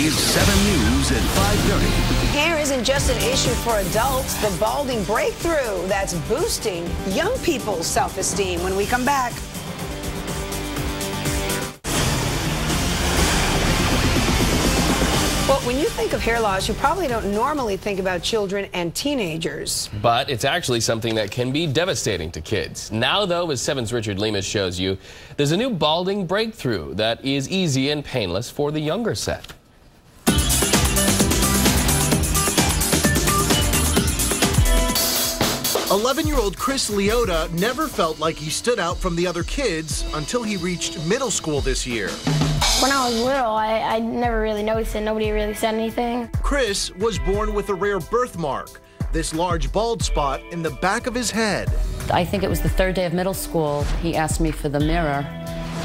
It's 7 News at 5:30. Hair isn't just an issue for adults. The balding breakthrough that's boosting young people's self-esteem when we come back. Well, when you think of hair loss, you probably don't normally think about children and teenagers. But it's actually something that can be devastating to kids. Now, though, as 7's Richard Lemus shows you, there's a new balding breakthrough that is easy and painless for the younger set. 11-year-old Chris Leota never felt like he stood out from the other kids until he reached middle school this year. When I was little, I never really noticed it. Nobody really said anything. Chris was born with a rare birthmark, this large bald spot in the back of his head. I think it was the third day of middle school. He asked me for the mirror,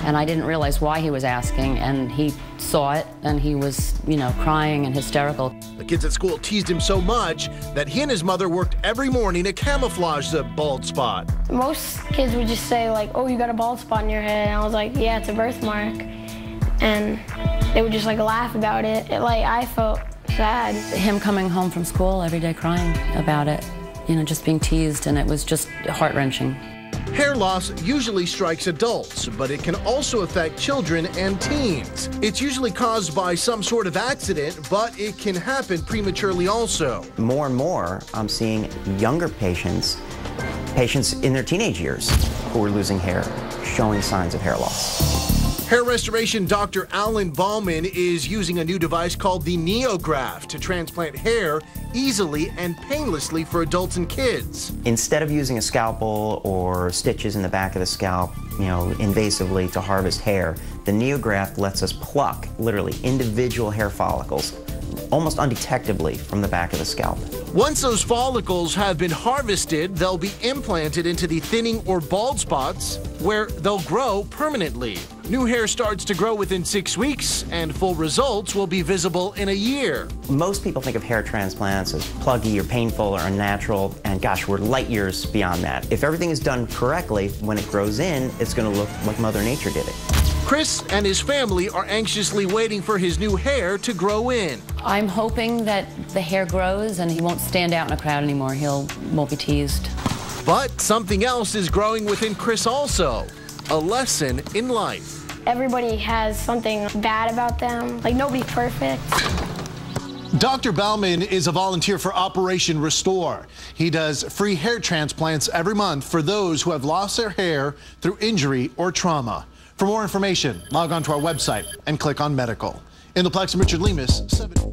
and I didn't realize why he was asking, and he saw it, and he was, crying and hysterical. The kids at school teased him so much that he and his mother worked every morning to camouflage the bald spot. Most kids would just say, like, oh, you got a bald spot in your head. And I was like, yeah, it's a birthmark. And they would just, laugh about it. I felt sad. Him coming home from school every day crying about it, just being teased, and it was just heart-wrenching. Hair loss usually strikes adults, but it can also affect children and teens. It's usually caused by some sort of accident, but it can happen prematurely also. More and more, I'm seeing younger patients in their teenage years who are losing hair, showing signs of hair loss. Hair restoration Dr. Alan Bauman is using a new device called the NeoGraft to transplant hair easily and painlessly for adults and kids. Instead of using a scalpel or stitches in the back of the scalp, invasively to harvest hair, the NeoGraft lets us pluck, literally, individual hair follicles almost undetectably from the back of the scalp. Once those follicles have been harvested, they'll be implanted into the thinning or bald spots where they'll grow permanently. New hair starts to grow within 6 weeks, and full results will be visible in a year. Most people think of hair transplants as pluggy or painful or unnatural, and gosh, we're light years beyond that. If everything is done correctly, when it grows in, it's going to look like Mother Nature did it. Chris and his family are anxiously waiting for his new hair to grow in. I'm hoping that the hair grows and he won't stand out in a crowd anymore. Won't be teased. But something else is growing within Chris also, a lesson in life. Everybody has something bad about them. Nobody's perfect. Dr. Bauman is a volunteer for Operation Restore. He does free hair transplants every month for those who have lost their hair through injury or trauma. For more information, log on to our website and click on medical. In the Plex, I'm Richard Lemus, 7.